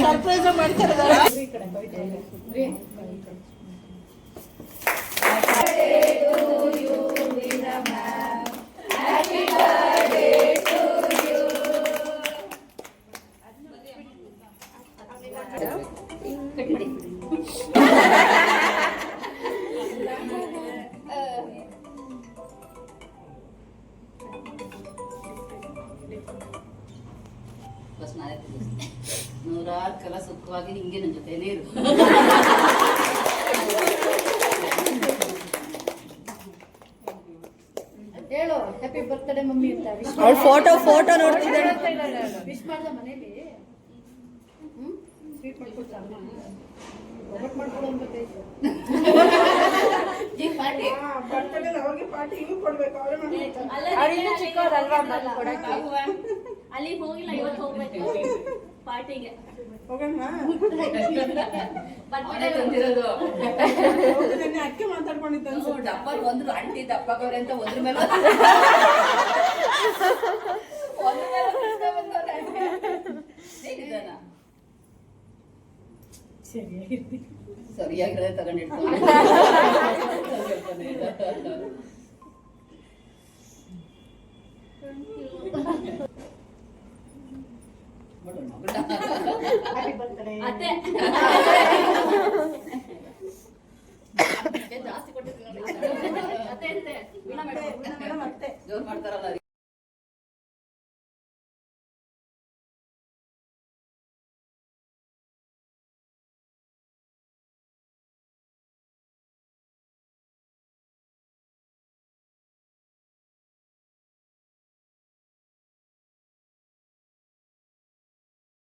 Surprise ಮಾಡ್ತಾರೆ. ನೂರಾರು ಕಾಲ ಸುಖವಾಗಿ ಹಿಂಗೆ ನನ್ನ ಜೊತೆನೇ ಇರು. ಹೇಳು ಹ್ಯಾಪಿ ಬರ್ತ್ಡೇ ಮಮ್ಮಿ ಅಂತ. ಅವ್ಳ ಫೋಟೋ ನೋಡ್ತಿದ್ದಾಳೆ. ವಿಶ್ ಮಾಡ್ದ ಮನೇಲಿ ಸ್ವೀಟ್ ಮಾಡ್ಕೊಡ್ತಾ ಒಬ್ಬಟ್ಟು ಮಾಡ್ಕೊಡು ಅಂಬತ್ತೈತೆ. ಅಲ್ಲಿ ಹೋಗಿಲ್ಲ, ಇವತ್ತು ಹೋಗ್ಬೇಕು ಪಾರ್ಟಿಗೆ. ಅಕ್ಕೆ ಮಾತಾಡ್ಕೊಂಡಿದ್ದ ಡಬ್ಬ ಒಂದ್ರು ಅಂಟಿ ದಪ್ಪಗವ್ರೆ ಅಂತ ಒಂದ್ರ ಮೇಲೆ ಸರಿಯಾಗಿರೋದೇ ತಗೊಂಡಿರ್ತಾನೆ. ಹ್ಯಾಪಿ ಬರ್ತ್ಡೇ ಅತ್ತೆ